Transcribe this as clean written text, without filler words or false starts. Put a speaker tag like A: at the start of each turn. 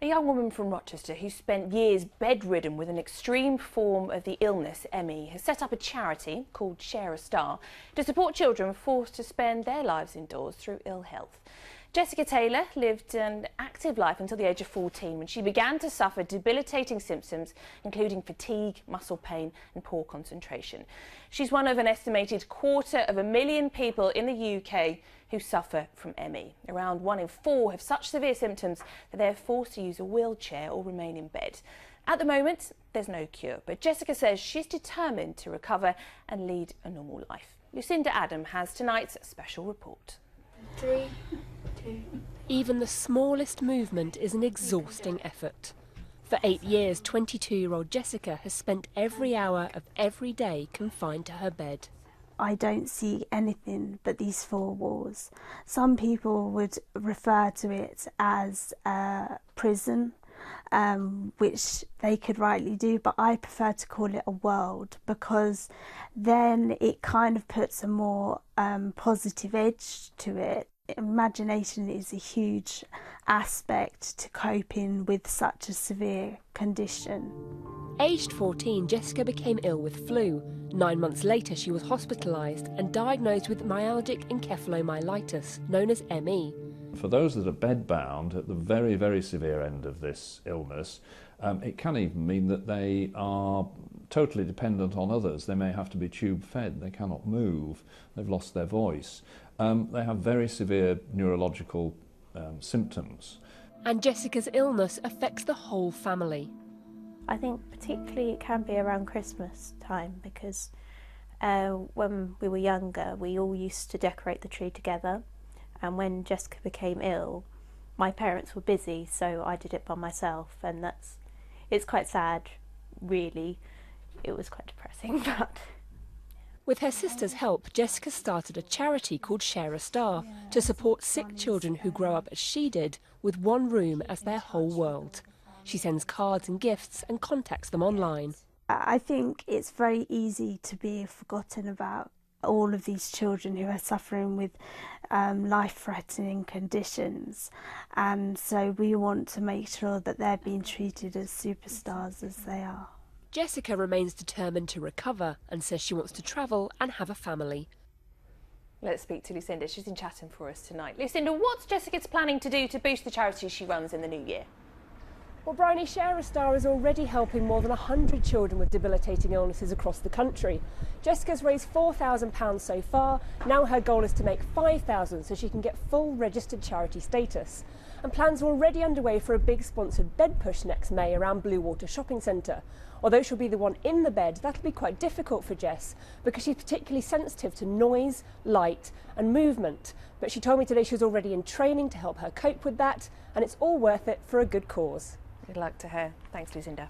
A: A young woman from Rochester who spent years bedridden with an extreme form of the illness, ME, has set up a charity called Share a Star to support children forced to spend their lives indoors through ill health. Jessica Taylor lived an active life until the age of 14 when she began to suffer debilitating symptoms, including fatigue, muscle pain and poor concentration. She's one of an estimated 250,000 people in the UK who suffer from ME. Around 1 in 4 have such severe symptoms that they're forced to use a wheelchair or remain in bed. At the moment, there's no cure, but Jessica says she's determined to recover and lead a normal life. Lucinda Adam has tonight's special report.
B: 3, 2.
C: Even the smallest movement is an exhausting effort. For 8 years, 22-year-old Jessica has spent every hour of every day confined to her bed.
D: I don't see anything but these 4 walls. Some people would refer to it as a prison, which they could rightly do, but I prefer to call it a world because then it kind of puts a more positive edge to it. Imagination is a huge aspect to coping with such a severe condition.
C: Aged 14, Jessica became ill with flu. 9 months later, she was hospitalised and diagnosed with myalgic encephalomyelitis, known as ME.
E: For those that are bedbound at the very, very severe end of this illness, it can even mean that they are totally dependent on others. They may have to be tube fed, they cannot move, they've lost their voice. They have very severe neurological symptoms.
C: And Jessica's illness affects the whole family.
B: I think particularly it can be around Christmas time because when we were younger we all used to decorate the tree together, and when Jessica became ill my parents were busy, so I did it by myself, and it's quite sad really. It was quite depressing, but...
C: With her sister's help, Jessica started a charity called Share a Star to support sick children who grow up as she did, with one room as their whole world. She sends cards and gifts and contacts them online.
D: I think it's very easy to be forgotten about all of these children who are suffering with life-threatening conditions, and so we want to make sure that they're being treated as superstars as they are.
C: Jessica remains determined to recover and says she wants to travel and have a family.
A: Let's speak to Lucinda. She's in Chatham for us tonight. Lucinda, what's Jessica's planning to do to boost the charity she runs in the new year?
C: Well, Bryony, Share a Star is already helping more than 100 children with debilitating illnesses across the country. Jessica's raised £4,000 so far. Now her goal is to make £5,000 so she can get full registered charity status. And plans are already underway for a big sponsored bed push next May around Bluewater Shopping Centre. Although she'll be the one in the bed, that'll be quite difficult for Jess because she's particularly sensitive to noise, light and movement. But she told me today she was already in training to help her cope with that, and it's all worth it for a good cause.
A: Good luck to her. Thanks, Lucinda.